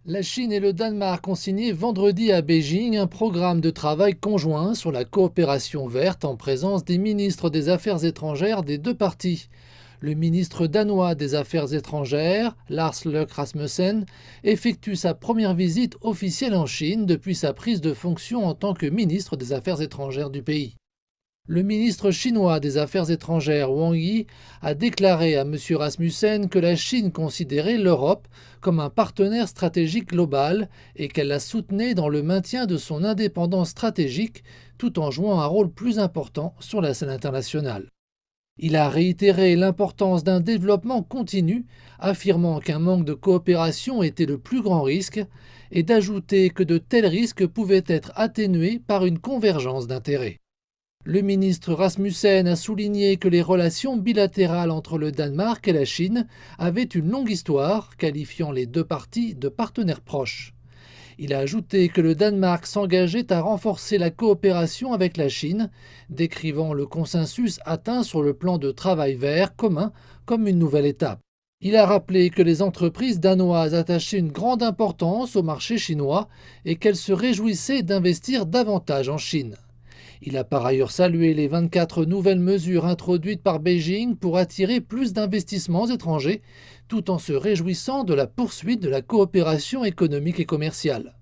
La Chine et le Danemark ont signé vendredi à Beijing un programme de travail conjoint sur la coopération verte en présence des ministres des Affaires étrangères des deux parties. Le ministre danois des Affaires étrangères, Lars Løkke Rasmussen, effectue sa première visite officielle en Chine depuis sa prise de fonction en tant que ministre des Affaires étrangères du pays. Le ministre chinois des Affaires étrangères Wang Yi a déclaré à M. Rasmussen que la Chine considérait l'Europe comme un partenaire stratégique global et qu'elle la soutenait dans le maintien de son indépendance stratégique tout en jouant un rôle plus important sur la scène internationale. Il a réitéré l'importance d'un développement continu, affirmant qu'un manque de coopération était le plus grand risque, et d'ajouter que de tels risques pouvaient être atténués par une convergence d'intérêts. Le ministre Rasmussen a souligné que les relations bilatérales entre le Danemark et la Chine avaient une longue histoire, qualifiant les deux parties de partenaires proches. Il a ajouté que le Danemark s'engageait à renforcer la coopération avec la Chine, décrivant le consensus atteint sur le plan de travail vert commun comme une nouvelle étape. Il a rappelé que les entreprises danoises attachaient une grande importance au marché chinois et qu'elles se réjouissaient d'investir davantage en Chine. Il a par ailleurs salué les 24 nouvelles mesures introduites par Beijing pour attirer plus d'investissements étrangers, tout en se réjouissant de la poursuite de la coopération économique et commerciale.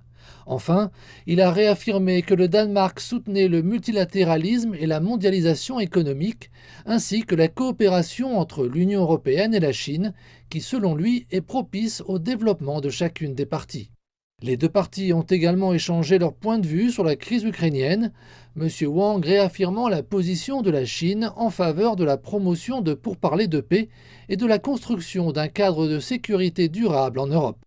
Enfin, il a réaffirmé que le Danemark soutenait le multilatéralisme et la mondialisation économique, ainsi que la coopération entre l'Union européenne et la Chine, qui selon lui est propice au développement de chacune des parties. Les deux parties ont également échangé leur point de vue sur la crise ukrainienne, M. Wang réaffirmant la position de la Chine en faveur de la promotion de pourparlers de paix et de la construction d'un cadre de sécurité durable en Europe.